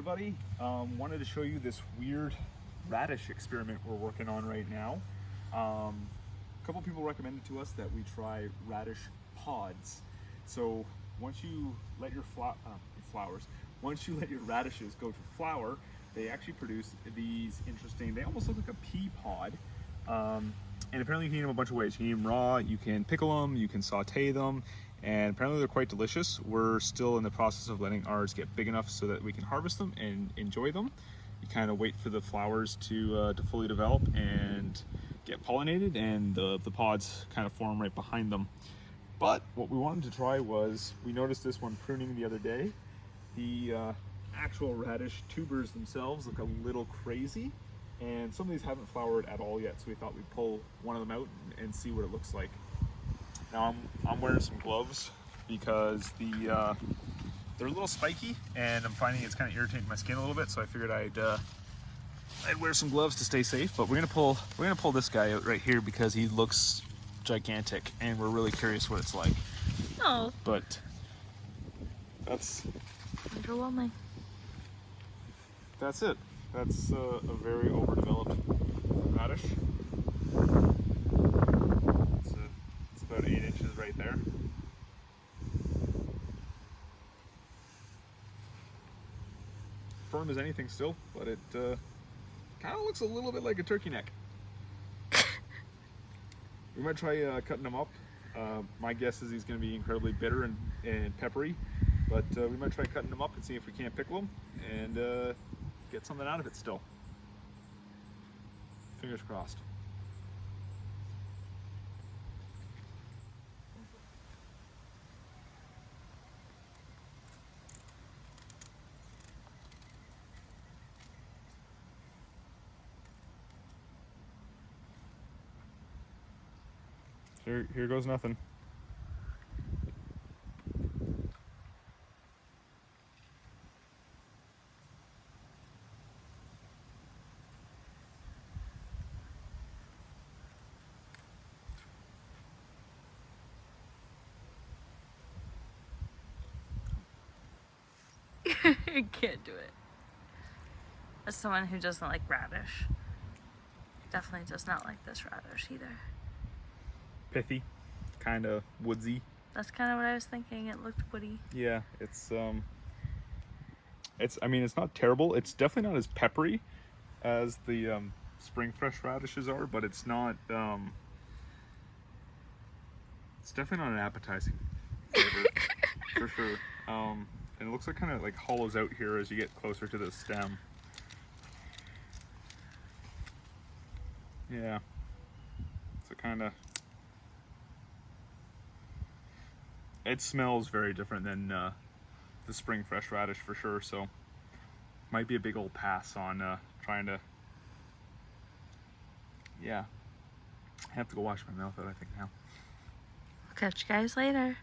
everybody. Wanted to show you this weird radish experiment we're working on right now. A couple people recommended to us that we try radish pods. So once you let your once you let your radishes go to flower, they actually produce these interesting, they almost look like a pea pod. And apparently you can eat them a bunch of ways. You can eat them raw, you can pickle them, you can saute them, and apparently they're quite delicious. We're still in the process of letting ours get big enough so that we can harvest them and enjoy them. You kind of wait for the flowers to fully develop and get pollinated, and the pods kind of form right behind them. But what we wanted to try was, we noticed this one pruning the other day. The actual radish tubers themselves look a little crazy, and some of these haven't flowered at all yet, so we thought we'd pull one of them out and see what it looks like. Now I'm wearing some gloves because they're a little spiky, and I'm finding it's kind of irritating my skin a little bit, so I figured I'd wear some gloves to stay safe. But we're gonna pull this guy out right here because he looks gigantic, and we're really curious what it's like. Oh. But that's Underwhelming. That's it. That's a very overdeveloped radish. It's about 8 inches right there. Firm as anything still, but it kind of looks a little bit like a turkey neck. We might try cutting him up. My guess is he's going to be incredibly bitter and peppery, but we might try cutting him up and see if we can't pickle him and get something out of it still. Fingers crossed. Here goes nothing. I can't do it. As someone who doesn't like radish, definitely does not like this radish either. Pithy, kind of woodsy. That's kind of what I was thinking. It looked woody. Yeah, I mean, it's not terrible. It's definitely not as peppery as the spring fresh radishes are, but it's not. It's definitely not an appetizing flavor for sure. And it looks like kind of like hollows out here as you get closer to the stem. Yeah. So kind of. It smells very different than the spring fresh radish for sure, so might be a big old pass on trying to. Yeah, I have to go wash my mouth out, I think, now. I'll catch you guys later.